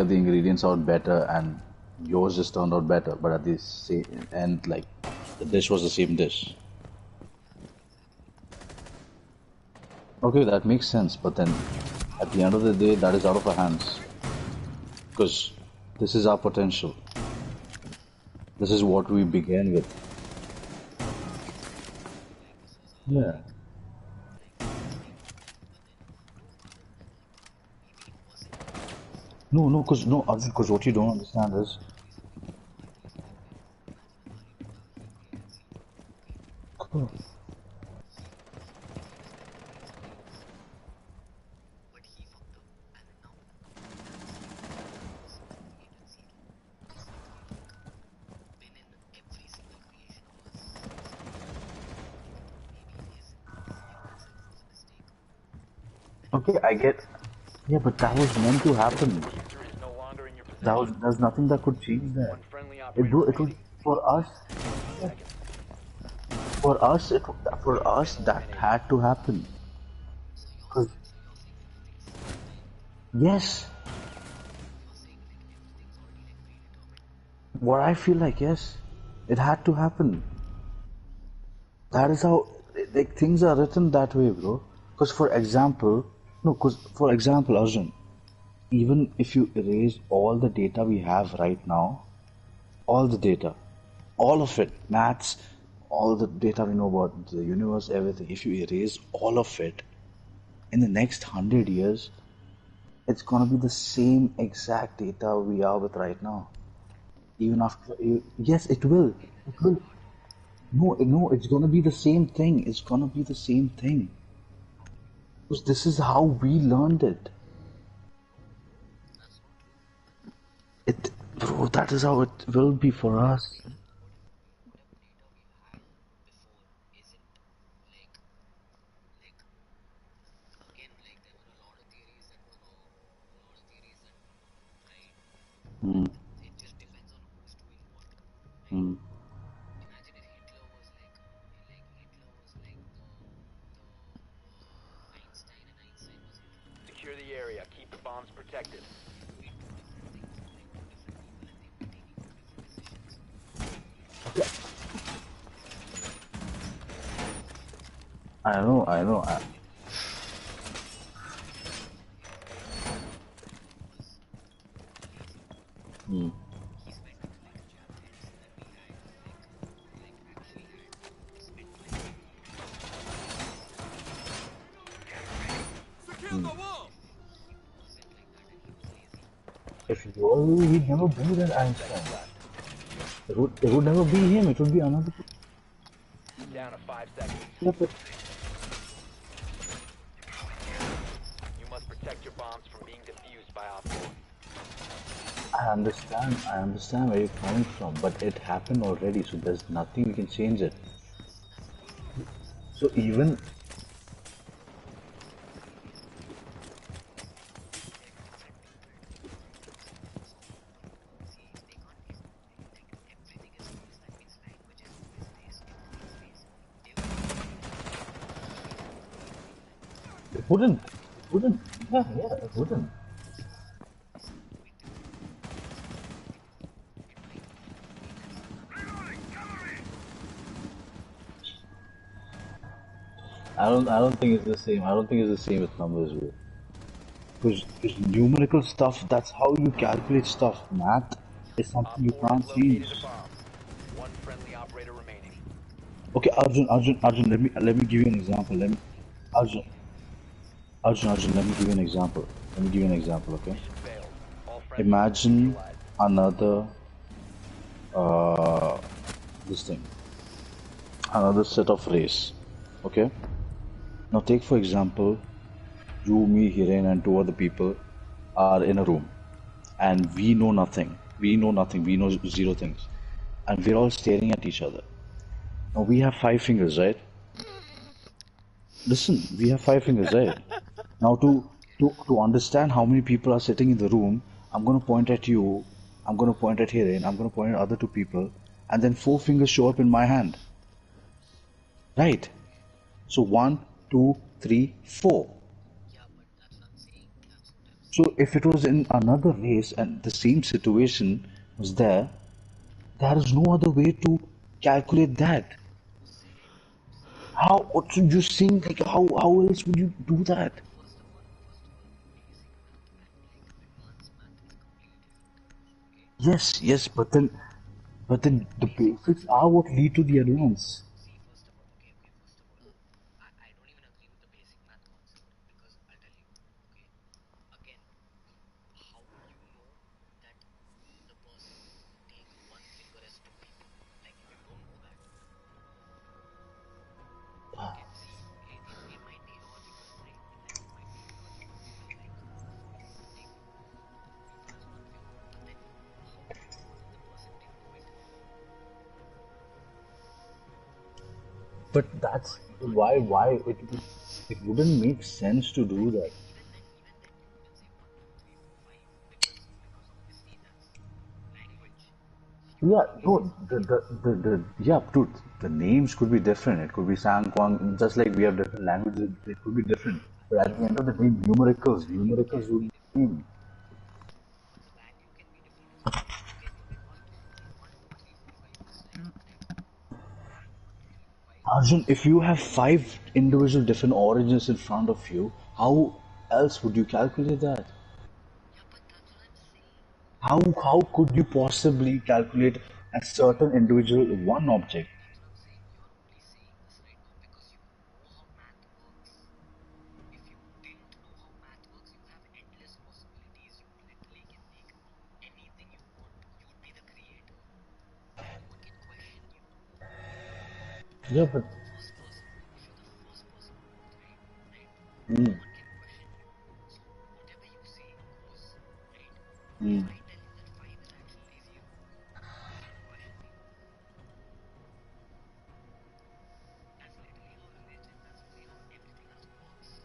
the ingredients out better and yours just turned out better, but at the same end, like the dish was the same dish. Okay, that makes sense, but then at the end of the day, that is out of our hands because this is our potential. This is what we began with. Yeah. No, because what you don't understand is, cool. Okay, I get. Yeah, but that was meant to happen. There's nothing that could change that. It was for us. For us, that had to happen. 'Cause yes, what I feel yes, it had to happen. That is how like things are written that way, bro. Because for example, no, because for example, Arjun, even if you erase all the data we have right now, all the data, all of it, maths, all the data we know about the universe, everything, if you erase all of it, in the next 100 years, it's gonna be the same exact data we are with right now. Even after, yes, it will. It will. No, it's gonna be the same thing. It's gonna be the same thing. Because this is how we learned it. Bro, that is how it will be for us. Hmm. Hmm. Secure the area. Keep the bombs protected. I know. Hmm. Hmm. If you were, he'd never be that 10 seconds Einstein. left. It would never be him. It would be another. Down to 5 seconds. Yeah, but You must protect your bombs from being defused by Op 4. I understand. I understand where you're coming from, but it happened already, so there's nothing we can change it. So even it wouldn't. It wouldn't. Yeah, it wouldn't. I don't think it's the same. I don't think it's the same with numbers, bro. Because numerical stuff, that's how you calculate stuff. Math is Op something you 4 has can't located a change. bomb. One friendly operator remaining. Okay, Arjun. Let me give you an example. Arjun, Arjun. Let me give you an example. Let me give you an example. Okay. Mission failed. All friendlies were Imagine neutralized. another uh this thing, another set of race. Okay. Now take for example, you, me, Hiren, and two other people are in a room, and we know nothing. We know nothing. We know zero things, and we're all staring at each other. Now we have 5 fingers, right? Listen, we have 5 fingers, right? Now to understand how many people are sitting in the room, I'm gonna point at you, I'm gonna point at Hiren, I'm gonna point at other two people, and then 4 fingers show up in my hand. Right? So 1, 2, 3, 4. So if it was in another race and the same situation was there, there is no other way to calculate that. How? What should you think? Like how else would you do that? Yes, yes, but then the basics are what lead to the advance. But that's why it wouldn't make sense to do that. Yeah, no, the yeah, dude, the names could be different. It could be Sang Kwang, just like we have different languages, it could be different. But at the end of the day, numericals will be the same. Arjun, if you have five individual different origins in front of you, how else would you calculate that? How could you possibly calculate a certain individual one object? Yeah, but mm, mm.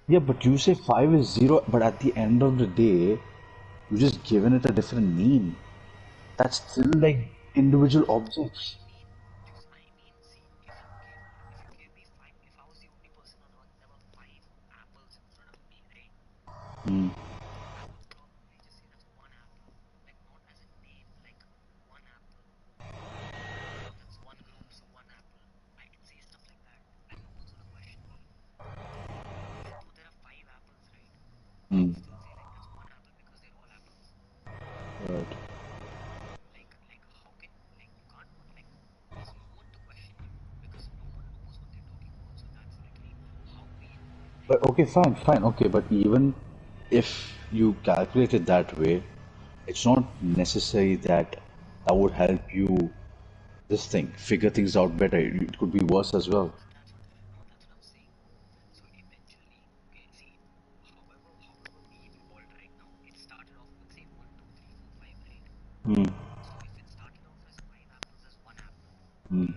Yeah, but you say five is zero, but at the end of the day, you just given it a different name. That's still like individual objects. Mm, mm. Right. But okay, fine, fine, okay, but even if you calculate it that way, it's not necessary that that would help you this thing figure things out better. It could be worse as well. Mm, mm,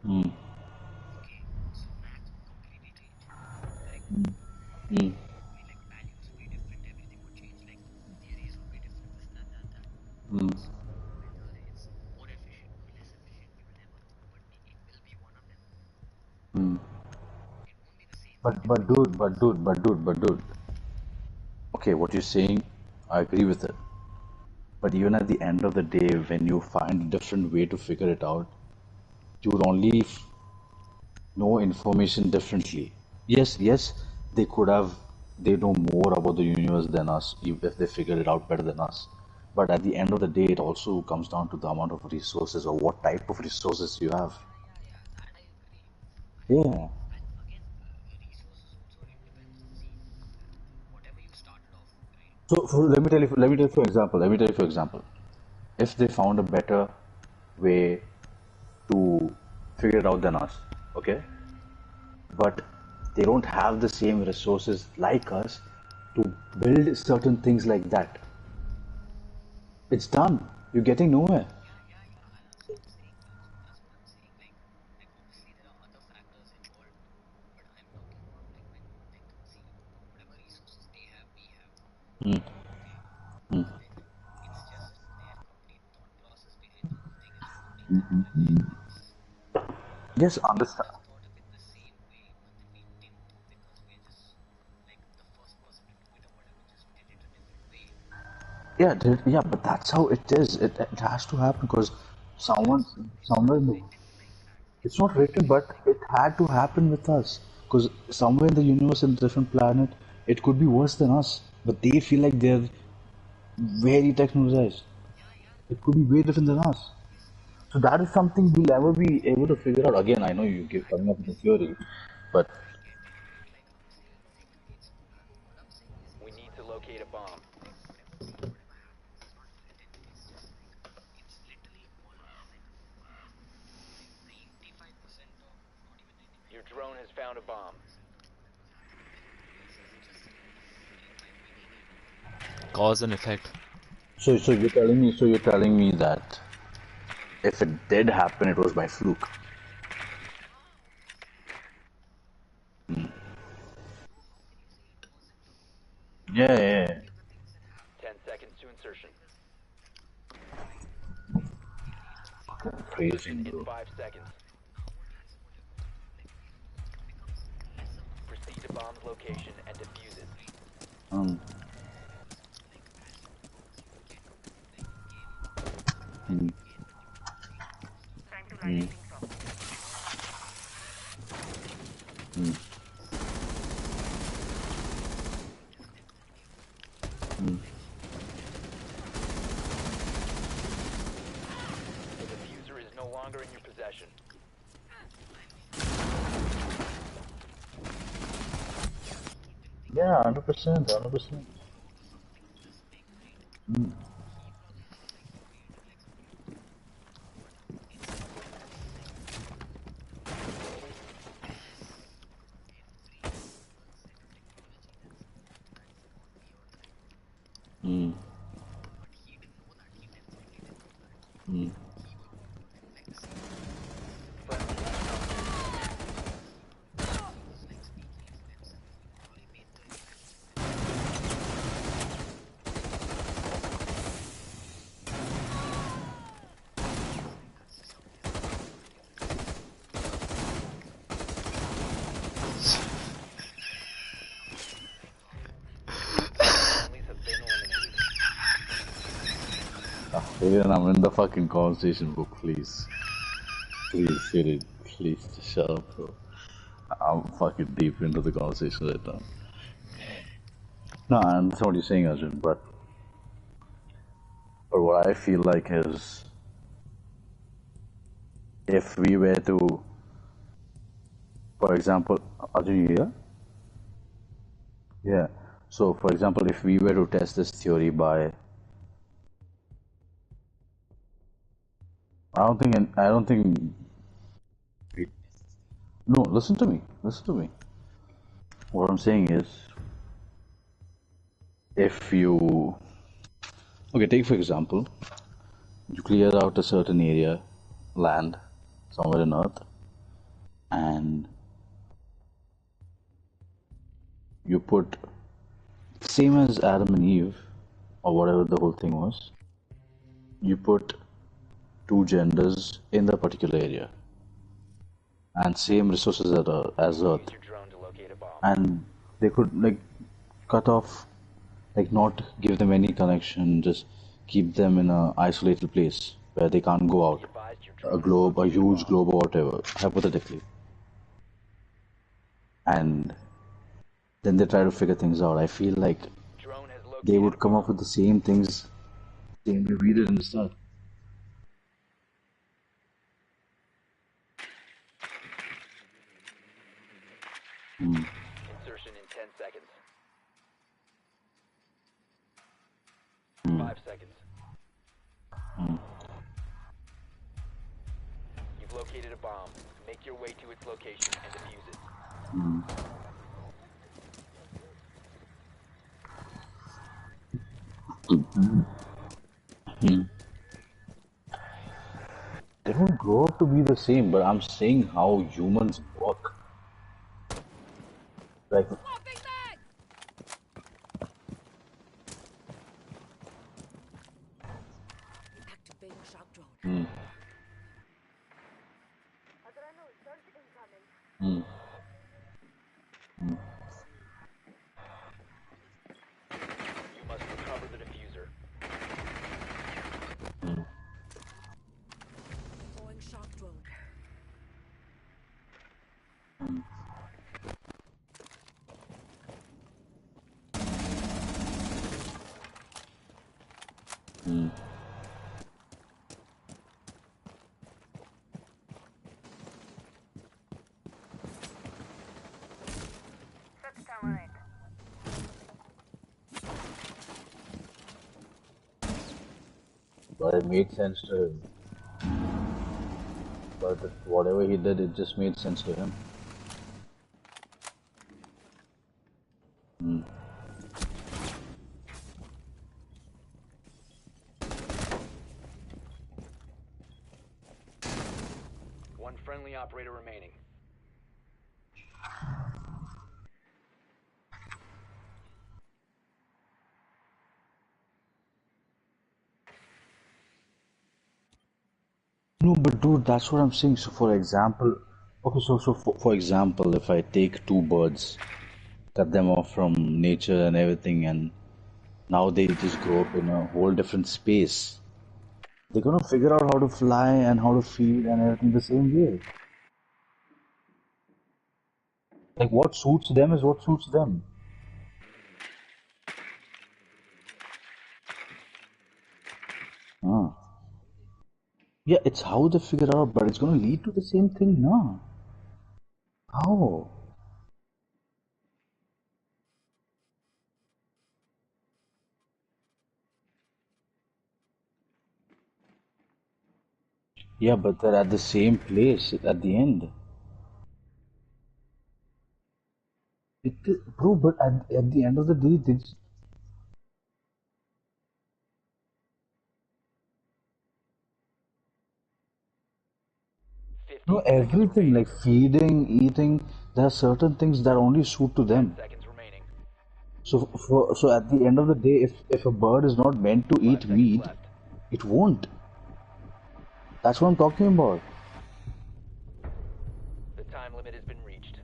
mm, mm, mm, mm. But dude. Okay, what you're saying, I agree with it. But even at the end of the day, when you find a different way to figure it out, you would only know information differently. Yes, yes, they could have, they know more about the universe than us if they figured it out better than us. But at the end of the day, it also comes down to the amount of resources or what type of resources you have. Yeah. So let me tell you for example, if they found a better way to figure it out than us, okay? But they don't have the same resources like us to build certain things like that. It's done. You're getting nowhere. Mm, mm. Yes, understand. Yeah, yeah, but that's how it is. It has to happen because someone somewhere in the it's not written, but it had to happen with us because somewhere in the universe, in a different planet, it could be worse than us, but they feel like they're very technologized. It could be way different than us. So that is something we'll never be able to figure out. Again, I know you keep coming up with a theory, but We need to locate a bomb. Your drone has found a bomb. Cause and effect. so you're telling me that if it did happen, it was by fluke. Yeah, yeah, yeah. 10 seconds to insertion. Crazy, Insertion in bro. 5 seconds. Proceed to bomb's location and defuse it. Um, mm, mm, mm, mm. The diffuser is no longer in your possession. Yeah, 100%, 100%. Mm, mm. Friendly last operator standing. Friendlies have been eliminated. Even I'm in the fucking conversation book, please. Please, Siri, please just shut up, bro. I'm fucking deep into the conversation right now. No, I understand what you're saying, Arjun, but what I feel like is if we were to, for example, Arjun, you here? Yeah. So, for example, if we were to test this theory by, I don't think, no, listen to me. What I'm saying is, if you, okay, take for example, you clear out a certain area, land, somewhere on Earth, and you put, same as Adam and Eve, or whatever the whole thing was, you put two genders in the particular area, and same resources as Use Earth, your drone to locate a bomb. and they could like cut off, like not give them any connection, just keep them in a isolated place where they can't go Be out. advised your A drone has globe, a located a huge bomb. globe or whatever, hypothetically. And then they try to figure things out. I feel like Drone has they located a would come up bomb. with the same things, same way we did in the start. Insertion in 10 seconds. 5 seconds. You've located a bomb. Make your way to its location and defuse it. They don't grow up to be the same, but I'm saying how humans work. Like, Activating shock drone. mm, You must recover the diffuser. Hmm. But it made sense to him. But whatever he did, it just made sense to him. Hmm. One friendly operator remaining. No, but dude, that's what I'm saying. So, for example, okay, so for example, if I take two birds, cut them off from nature and everything, and now they just grow up in a whole different space, they're gonna figure out how to fly and how to feed and everything the same way. Like, what suits them is what suits them. Ah. Yeah, it's how they figure out, but it's gonna lead to the same thing, no? How? Yeah, but they're at the same place at the end. Bro, but at the end of the day, no, 15 seconds everything remaining. like feeding, eating, there are certain things that only suit to 10 them. seconds remaining. So at the end of the day, if a bird is not meant to 5 eat seconds meat, left. it won't. That's what I'm talking about. The time limit has been reached.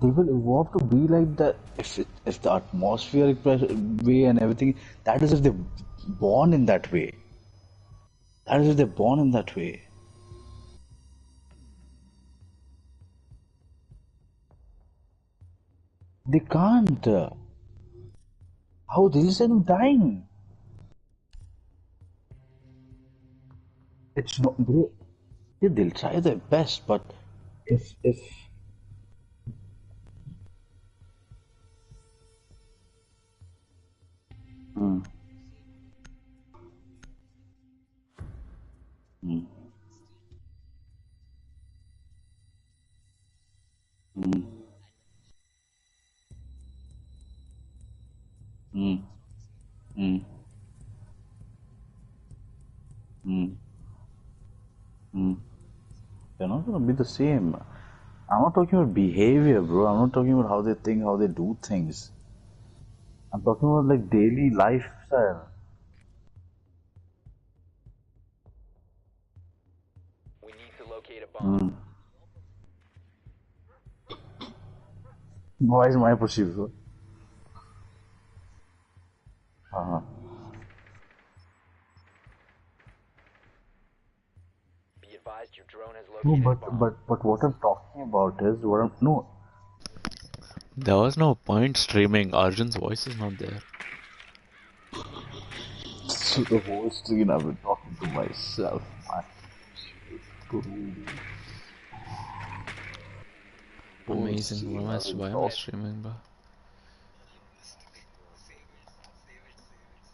They will evolve to be like that if the atmospheric way and everything. That is if they're born in that way. That is if they're born in that way. They can't. How they just end up dying. It's not. They'll try their best, but if mm, mm, mm, mm, mm, mm, mm, they're not gonna be the same. I'm not talking about behavior, bro. I'm not talking about how they think, how they do things. I'm talking about like daily lifestyle. We need to locate a bomb. Mm. Why is my perceived, bro? Uh-huh. Be advised your drone has No, located a bomb. but what I'm talking about is what I'm no. There was no point streaming. Arjun's voice is not there. So the whole screen I've been talking to myself. Whole Amazing. What screen am I, I've been why am I talking. streaming, bro?